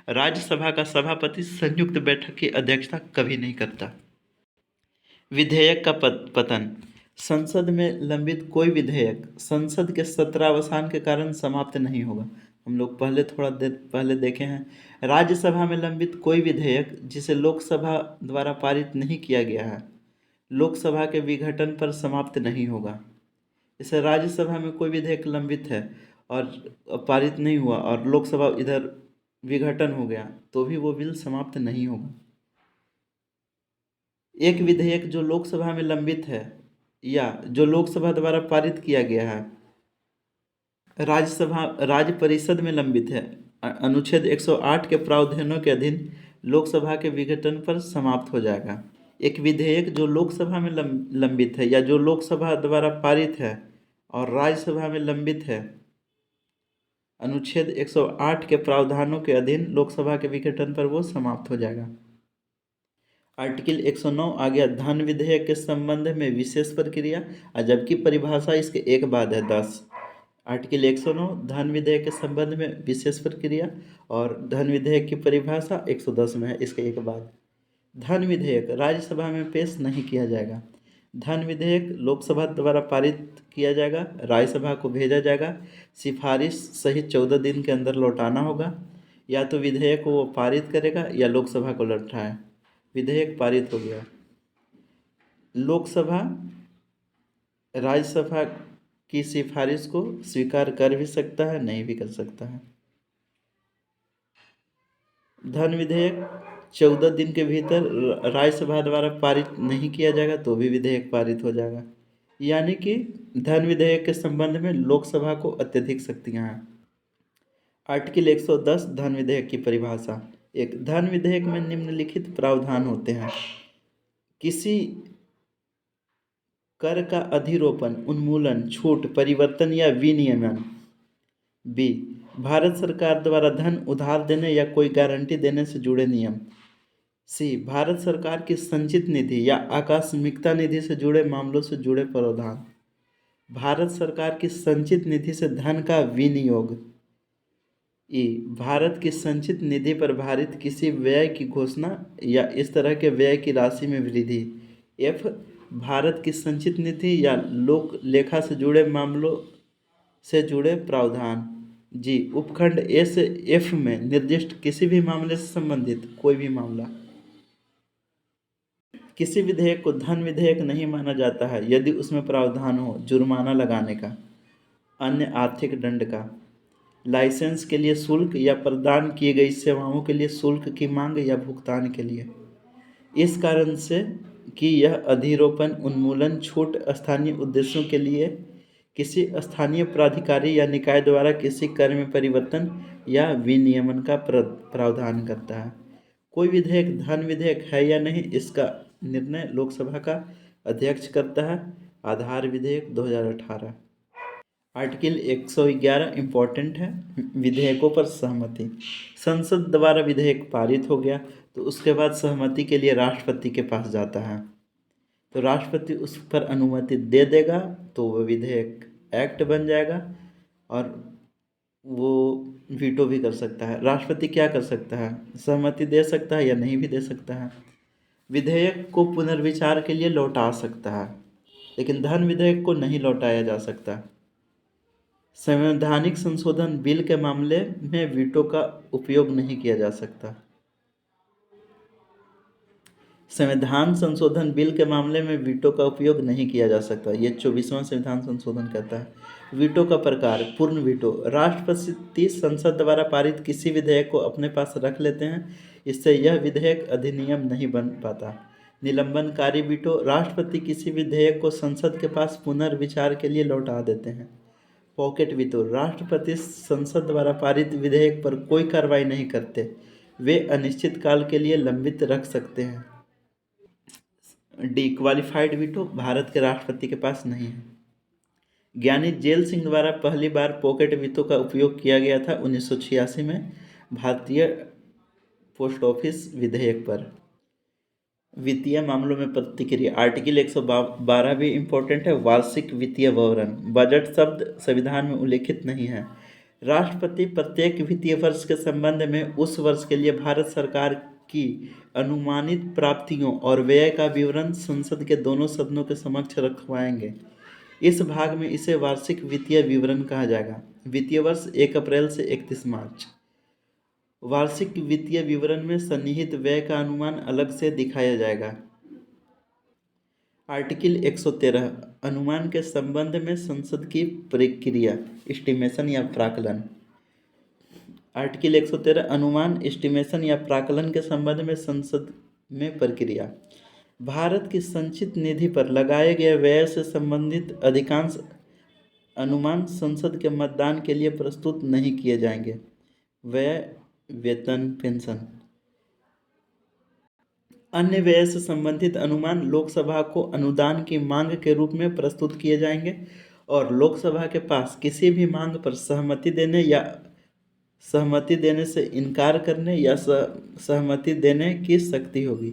राज्यसभा का सभापति संयुक्त बैठक की अध्यक्षता कभी नहीं करता। विधेयक का पतन। संसद में लंबित कोई विधेयक संसद के सत्रावसान के कारण समाप्त नहीं होगा। हम लोग पहले थोड़ा देर पहले देखे हैं। राज्यसभा में लंबित कोई विधेयक जिसे लोकसभा द्वारा पारित नहीं किया गया है लोकसभा के विघटन पर समाप्त नहीं होगा। जैसे राज्यसभा में कोई विधेयक लंबित है और पारित नहीं हुआ और लोकसभा इधर विघटन हो गया तो भी वो बिल समाप्त नहीं होगा। एक विधेयक जो लोकसभा में लंबित है या जो लोकसभा द्वारा पारित किया गया है राज्य परिषद में लंबित है, अनुच्छेद 108 के प्रावधानों के अधीन लोकसभा के विघटन पर समाप्त हो जाएगा। एक विधेयक जो लोकसभा में लंबित है या जो लोकसभा द्वारा पारित है और राज्यसभा में लंबित है, अनुच्छेद 108 के प्रावधानों के अधीन लोकसभा के विघटन पर वो समाप्त हो जाएगा। आर्टिकल 109 आ गया धन विधेयक के संबंध में विशेष प्रक्रिया, और जबकि परिभाषा इसके एक बाद है 10। आर्टिकल 109 धन विधेयक के संबंध में विशेष प्रक्रिया और धन विधेयक की परिभाषा 110 में है, इसके एक बाद। धन विधेयक राज्यसभा में पेश नहीं किया जाएगा। धन विधेयक लोकसभा द्वारा पारित किया जाएगा, राज्यसभा को भेजा जाएगा, सिफारिश सहित 14 दिन के अंदर लौटाना होगा। या तो विधेयक को वो पारित करेगा या लोकसभा को लौटाए। विधेयक पारित हो गया। लोकसभा राज्यसभा की सिफारिश को स्वीकार कर भी सकता है, नहीं भी कर सकता है। धन विधेयक 14 दिन के भीतर राज्यसभा द्वारा पारित नहीं किया जाएगा तो भी विधेयक पारित हो जाएगा। यानी कि धन विधेयक के संबंध में लोकसभा को अत्यधिक शक्तियां हैं। आर्टिकल 110 धन विधेयक की परिभाषा। एक धन विधेयक में निम्नलिखित प्रावधान होते हैं। किसी कर का अधिरोपण, उन्मूलन, छूट, परिवर्तन या विनियमन। बी, भारत सरकार द्वारा धन उधार देने या कोई गारंटी देने से जुड़े नियम। सी, भारत सरकार की संचित निधि या आकस्मिकता निधि से जुड़े मामलों से जुड़े प्रावधान। भारत सरकार की संचित निधि से धन का विनियोग। ई, भारत की संचित निधि पर भारित किसी व्यय की घोषणा या इस तरह के व्यय की राशि में वृद्धि। एफ, भारत की संचित निधि या लोक लेखा से जुड़े मामलों से जुड़े प्रावधान। जी, उपखंड ए से एफ में निर्दिष्ट किसी भी मामले से संबंधित कोई भी मामला। किसी विधेयक को धन विधेयक नहीं माना जाता है यदि उसमें प्रावधान हो जुर्माना लगाने का, अन्य आर्थिक दंड का, लाइसेंस के लिए शुल्क या प्रदान की गई सेवाओं के लिए शुल्क की मांग या भुगतान के लिए। इस कारण से कि यह अधिरोपण, उन्मूलन, छूट स्थानीय उद्देश्यों के लिए किसी स्थानीय प्राधिकारी या निकाय द्वारा किसी कर में परिवर्तन या विनियमन का प्रावधान करता है। कोई विधेयक धन विधेयक है या नहीं इसका निर्णय लोकसभा का अध्यक्ष करता है। आधार विधेयक 2018। आर्टिकल 111 इम्पोर्टेंट है। विधेयकों पर सहमति। संसद द्वारा विधेयक पारित हो गया तो उसके बाद सहमति के लिए राष्ट्रपति के पास जाता है, तो राष्ट्रपति उस पर अनुमति दे देगा तो वह विधेयक एक्ट बन जाएगा और वो वीटो भी कर सकता है। राष्ट्रपति क्या कर सकता है? सहमति दे सकता है या नहीं भी दे सकता है। विधेयक को पुनर्विचार के लिए लौटा सकता है, लेकिन धन विधेयक को नहीं लौटाया जा सकता। संवैधानिक संशोधन बिल के मामले में वीटो का उपयोग नहीं किया जा सकता। संविधान संशोधन बिल के मामले में वीटो का उपयोग नहीं किया जा सकता। ये 24वां संविधान संशोधन कहता है। वीटो का प्रकार: पूर्ण वीटो: राष्ट्रपति संसद द्वारा पारित किसी विधेयक को अपने पास रख लेते हैं, इससे यह विधेयक अधिनियम नहीं बन पाता। निलंबनकारी वीटो: राष्ट्रपति किसी विधेयक को संसद के पास पुनर्विचार के लिए लौटा देते हैं। पॉकेट वीटो: राष्ट्रपति संसद द्वारा पारित विधेयक पर कोई कार्रवाई नहीं करते, वे अनिश्चित काल के लिए लंबित रख सकते हैं। डी क्वालिफाइड वीटो: भारत के राष्ट्रपति के पास नहीं है। ज्ञानी जेल सिंह द्वारा पहली बार पॉकेट वीटो का उपयोग किया गया था 1986 में भारतीय पोस्ट ऑफिस विधेयक पर। वित्तीय मामलों में प्रतिक्रिया: आर्टिकल 112 भी इम्पोर्टेंट है। वार्षिक वित्तीय विवरण: बजट शब्द संविधान में उल्लेखित नहीं है। राष्ट्रपति प्रत्येक वित्तीय वर्ष के संबंध में उस वर्ष के लिए भारत सरकार की अनुमानित प्राप्तियों और व्यय का विवरण संसद के दोनों सदनों के समक्ष रखवाएंगे। इस भाग में इसे वार्षिक वित्तीय विवरण कहा जाएगा। वित्तीय वर्ष 1 अप्रैल से 31 मार्च। वार्षिक वित्तीय विवरण में सन्निहित व्यय का अनुमान अलग से दिखाया जाएगा। आर्टिकल 113 अनुमान के संबंध में संसद की प्रक्रिया: एस्टिमेशन या प्राकलन। आर्टिकल 113 अनुमान, एस्टिमेशन या प्राकलन के संबंध में संसद में प्रक्रिया: भारत की संचित निधि पर लगाए गए व्यय से संबंधित अधिकांश अनुमान संसद के मतदान के लिए प्रस्तुत नहीं किए जाएंगे। व्यय, वेतन, पेंशन। अन्य व्यय से संबंधित अनुमान लोकसभा को अनुदान की मांग के रूप में प्रस्तुत किए जाएंगे और लोकसभा के पास किसी भी मांग पर सहमति देने या सहमति देने से इनकार करने या सहमति देने की शक्ति होगी।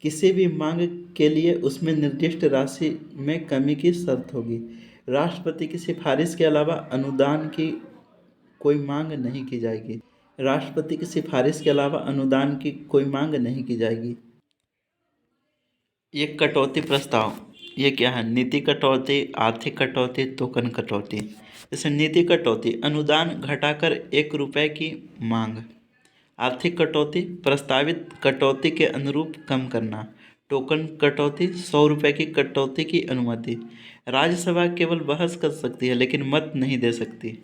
किसी भी मांग के लिए उसमें निर्दिष्ट राशि में कमी की शर्त होगी। राष्ट्रपति की सिफारिश के अलावा अनुदान की कोई मांग नहीं की जाएगी। राष्ट्रपति की सिफारिश के अलावा अनुदान की कोई मांग नहीं की जाएगी। ये कटौती प्रस्ताव, ये क्या है? नीति कटौती, आर्थिक कटौती, टोकन कटौती। जैसे नीति कटौती: अनुदान घटाकर 1 रुपये की मांग। आर्थिक कटौती: प्रस्तावित कटौती के अनुरूप कम करना। टोकन कटौती: 100 रुपये की कटौती की अनुमति। राज्यसभा केवल बहस कर सकती है लेकिन मत नहीं दे सकती।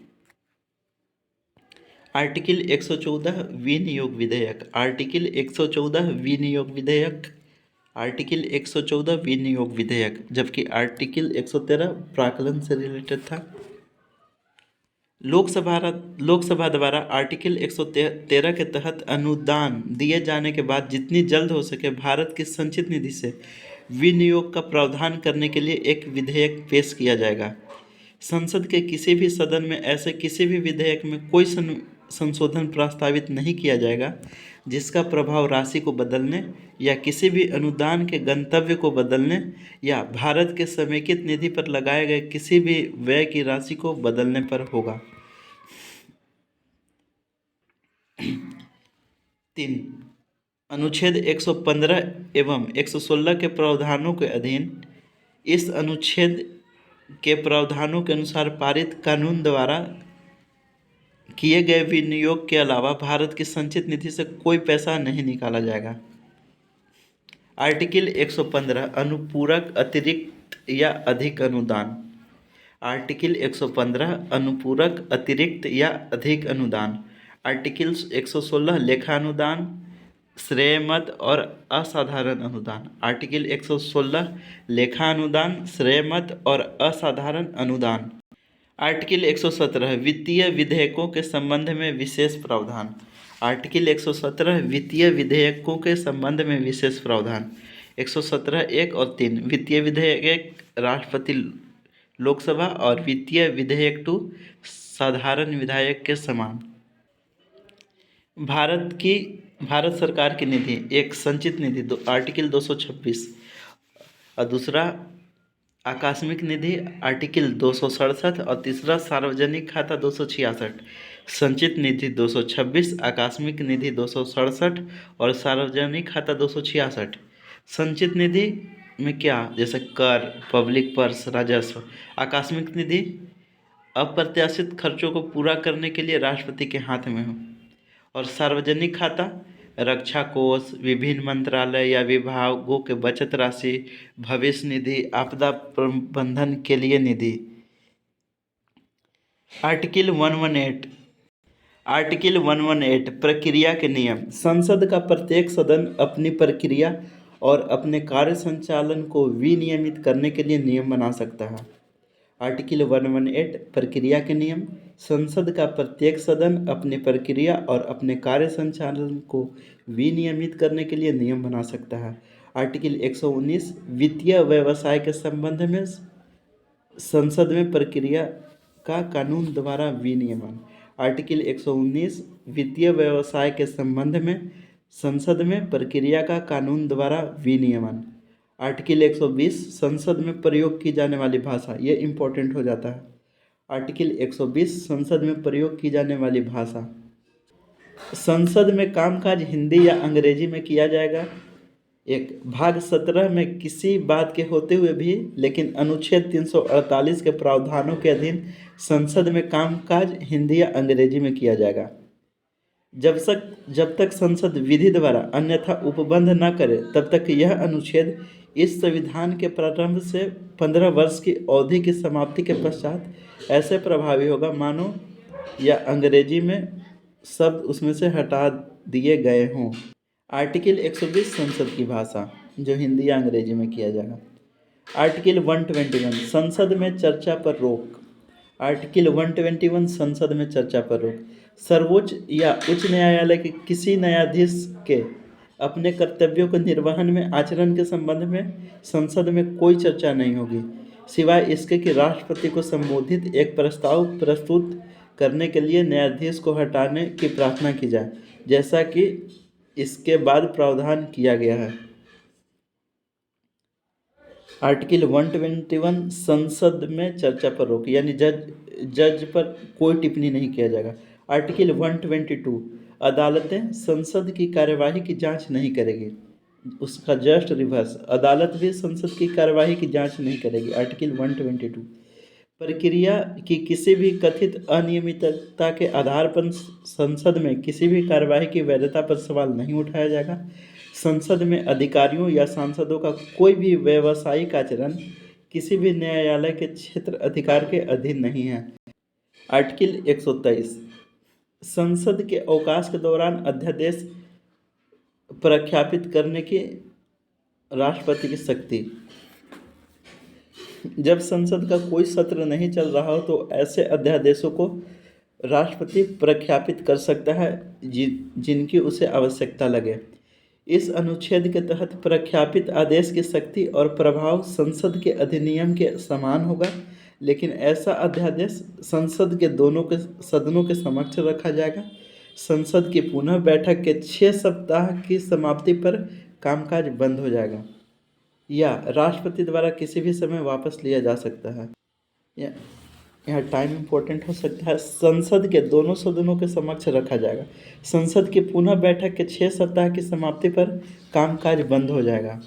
आर्टिकल 114 विनियोग विधेयक। आर्टिकल 114 विनियोग विधेयक। आर्टिकल 114 विनियोग विधेयक, जबकि आर्टिकल 113 प्राकलन से रिलेटेड था। लोकसभा द्वारा आर्टिकल 113 के तहत अनुदान दिए जाने के बाद जितनी जल्द हो सके भारत की संचित निधि से विनियोग का प्रावधान करने के लिए एक विधेयक पेश किया जाएगा। संसद के किसी भी सदन में ऐसे किसी भी विधेयक में कोई संशोधन प्रस्तावित नहीं किया जाएगा जिसका प्रभाव राशि को बदलने या किसी भी अनुदान के गंतव्य को बदलने या भारत के समेकित निधि पर लगाए गए किसी भी व्यय की राशि को बदलने पर होगा। 3. अनुच्छेद 115 एवं 116 के प्रावधानों के अधीन इस अनुच्छेद के प्रावधानों के अनुसार पारित कानून द्वारा किए गए विनियोग के अलावा भारत की संचित निधि से कोई पैसा नहीं निकाला जाएगा। आर्टिकल 115 अनुपूरक, अतिरिक्त या अधिक अनुदान। आर्टिकल 115 अनुपूरक, अतिरिक्त या अधिक अनुदान। आर्टिकल 116 लेखानुदान, श्रेय मत और असाधारण अनुदान। आर्टिकल 116 लेखा अनुदान, श्रेय मत और असाधारण अनुदान। आर्टिकल 117 वित्तीय विधेयकों के संबंध में विशेष प्रावधान। आर्टिकल 117 वित्तीय विधेयकों के संबंध में विशेष प्रावधान। 117 1 और 3 वित्तीय विधेयक राष्ट्रपति, लोकसभा और वित्तीय विधेयक 2 साधारण विधायक के समान। भारत सरकार की निधि, एक संचित निधि आर्टिकल 226 और दूसरा आकस्मिक निधि आर्टिकल 267 और तीसरा सार्वजनिक खाता 266, संचित निधि 226, आकस्मिक निधि 267 और सार्वजनिक खाता 266। संचित निधि में क्या, जैसे कर, पब्लिक पर्स, राजस्व। आकस्मिक निधि अप्रत्याशित खर्चों को पूरा करने के लिए राष्ट्रपति के हाथ में हो। और सार्वजनिक खाता रक्षा कोष, विभिन्न मंत्रालय या विभागों के बचत राशि, भविष्य निधि, आपदा प्रबंधन के लिए निधि। आर्टिकल 118 आर्टिकल 118 प्रक्रिया के नियम। संसद का प्रत्येक सदन अपनी प्रक्रिया और अपने कार्य संचालन को विनियमित करने के लिए नियम बना सकता है। आर्टिकल 118 प्रक्रिया के नियम। संसद का प्रत्येक सदन अपनी प्रक्रिया और अपने कार्य संचालन को विनियमित करने के लिए नियम बना सकता है। आर्टिकल 119 वित्तीय व्यवसाय के संबंध में संसद में प्रक्रिया का कानून द्वारा विनियमन। आर्टिकल 119 वित्तीय व्यवसाय के संबंध में संसद में प्रक्रिया का कानून द्वारा विनियमन। आर्टिकल 120 संसद में प्रयोग की जाने वाली भाषा, ये इम्पोर्टेंट हो जाता है। आर्टिकल 120 संसद में प्रयोग की जाने वाली भाषा। संसद में कामकाज हिंदी या अंग्रेजी में किया जाएगा। एक भाग 17 में किसी बात के होते हुए भी लेकिन अनुच्छेद 348 के प्रावधानों के अधीन संसद में कामकाज हिंदी या अंग्रेजी में किया जाएगा। जब तक संसद विधि द्वारा अन्यथा उपबंध न करे तब तक यह अनुच्छेद इस संविधान के प्रारंभ से 15 वर्ष की अवधि की समाप्ति के पश्चात ऐसे प्रभावी होगा मानो या अंग्रेजी में शब्द उसमें से हटा दिए गए हों। आर्टिकल 120 संसद की भाषा, जो हिंदी या अंग्रेजी में किया जाएगा। आर्टिकल 121 संसद में चर्चा पर रोक। आर्टिकल 121 संसद में चर्चा पर रोक। सर्वोच्च या उच्च न्यायालय के किसी न्यायाधीश के अपने कर्तव्यों के निर्वहन में आचरण के संबंध में संसद में कोई चर्चा नहीं होगी, सिवाय इसके कि राष्ट्रपति को संबोधित एक प्रस्ताव प्रस्तुत करने के लिए न्यायाधीश को हटाने की प्रार्थना की जाए, जैसा कि इसके बाद प्रावधान किया गया है। आर्टिकल 121 संसद में चर्चा पर रोक, यानी जज पर कोई टिप्पणी नहीं किया जाएगा। आर्टिकल 122 अदालतें संसद की कार्यवाही की जांच नहीं करेगी। उसका जस्ट रिवर्स, अदालत भी संसद की कार्यवाही की जांच नहीं करेगी। आर्टिकल 122 प्रक्रिया की किसी भी कथित अनियमितता के आधार पर संसद में किसी भी कार्यवाही की वैधता पर सवाल नहीं उठाया जाएगा। संसद में अधिकारियों या सांसदों का कोई भी व्यावसायिक आचरण किसी भी न्यायालय के क्षेत्र अधिकार के अधीन नहीं है। आर्टिकल 123 संसद के अवकाश के दौरान अध्यादेश प्रख्यापित करने की राष्ट्रपति की शक्ति। जब संसद का कोई सत्र नहीं चल रहा हो तो ऐसे अध्यादेशों को राष्ट्रपति प्रख्यापित कर सकता है जिनकी उसे आवश्यकता लगे। इस अनुच्छेद के तहत प्रख्यापित आदेश की शक्ति और प्रभाव संसद के अधिनियम के समान होगा, लेकिन ऐसा अध्यादेश संसद के दोनों के सदनों के समक्ष रखा जाएगा। संसद की पुनः बैठक के 6 सप्ताह की समाप्ति पर कामकाज बंद हो जाएगा या राष्ट्रपति द्वारा किसी भी समय वापस लिया जा सकता है। यहाँ टाइम इम्पोर्टेंट हो सकता है। संसद के दोनों सदनों के समक्ष रखा जाएगा। संसद की पुनः बैठक के 6 सप्ताह की समाप्ति पर कामकाज बंद हो जाएगा।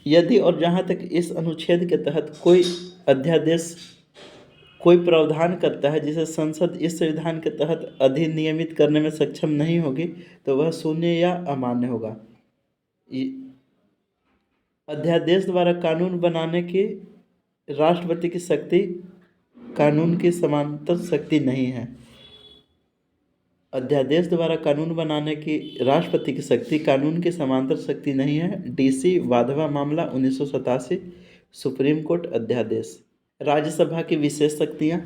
यदि और जहाँ तक इस अनुच्छेद के तहत कोई अध्यादेश कोई प्रावधान करता है जिसे संसद इस संविधान के तहत अधिनियमित करने में सक्षम नहीं होगी तो वह शून्य या अमान्य होगा। अध्यादेश द्वारा कानून बनाने की राष्ट्रपति की शक्ति कानून की समांतर शक्ति नहीं है। अध्यादेश द्वारा कानून बनाने की राष्ट्रपति की शक्ति कानून की समांतर शक्ति नहीं है। डीसी वाधवा मामला 1987 सुप्रीम कोर्ट अध्यादेश। राज्यसभा की विशेष शक्तियाँ।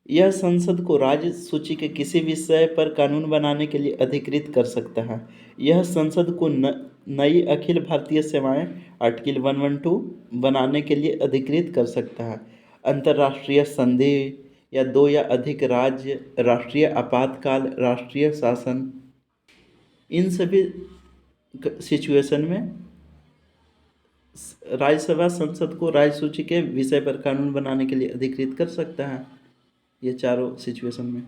यह संसद को राज्य सूची के किसी विषय पर कानून बनाने के लिए अधिकृत कर सकता है। यह संसद को नई अखिल भारतीय सेवाएं आर्टिकल 112 बनाने के लिए अधिकृत कर सकता है। अंतर्राष्ट्रीय संधि या 2 या अधिक राज्य, राष्ट्रीय आपातकाल, राष्ट्रीय शासन, इन सभी सिचुएशन में राज्यसभा संसद को राज्य सूची के विषय पर कानून बनाने के लिए अधिकृत कर सकता है। ये चारों सिचुएशन में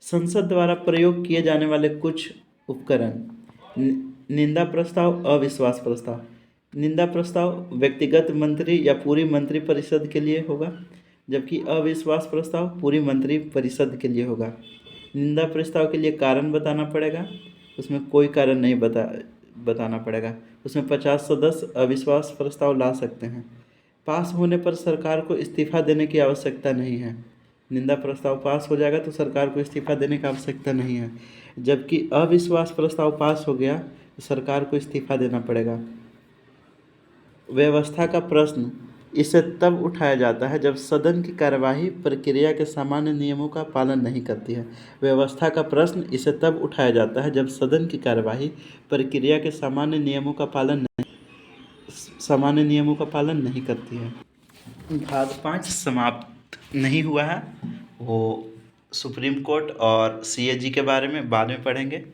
संसद द्वारा प्रयोग किए जाने वाले कुछ उपकरण। निंदा प्रस्ताव, अविश्वास प्रस्ताव। निंदा प्रस्ताव व्यक्तिगत मंत्री या पूरी मंत्री परिषद के लिए होगा, जबकि अविश्वास प्रस्ताव पूरी मंत्री परिषद के लिए होगा। निंदा प्रस्ताव के लिए कारण बताना पड़ेगा, उसमें कोई कारण नहीं बताना पड़ेगा। उसमें 50 सदस्य अविश्वास प्रस्ताव ला सकते हैं। पास होने पर सरकार को इस्तीफा देने की आवश्यकता नहीं है। निंदा प्रस्ताव पास हो जाएगा तो सरकार को इस्तीफा देने की आवश्यकता नहीं है, जबकि अविश्वास प्रस्ताव पास हो गया तो सरकार को इस्तीफा देना पड़ेगा। व्यवस्था का प्रश्न इसे तब उठाया जाता है जब सदन की कार्यवाही प्रक्रिया के सामान्य नियमों का पालन नहीं करती है। व्यवस्था का प्रश्न इसे तब उठाया जाता है जब सदन की कार्यवाही प्रक्रिया के सामान्य नियमों का पालन नहीं करती है। भाग 5 समाप्त नहीं हुआ है, वो सुप्रीम कोर्ट और सीएजी के बारे में बाद में पढ़ेंगे।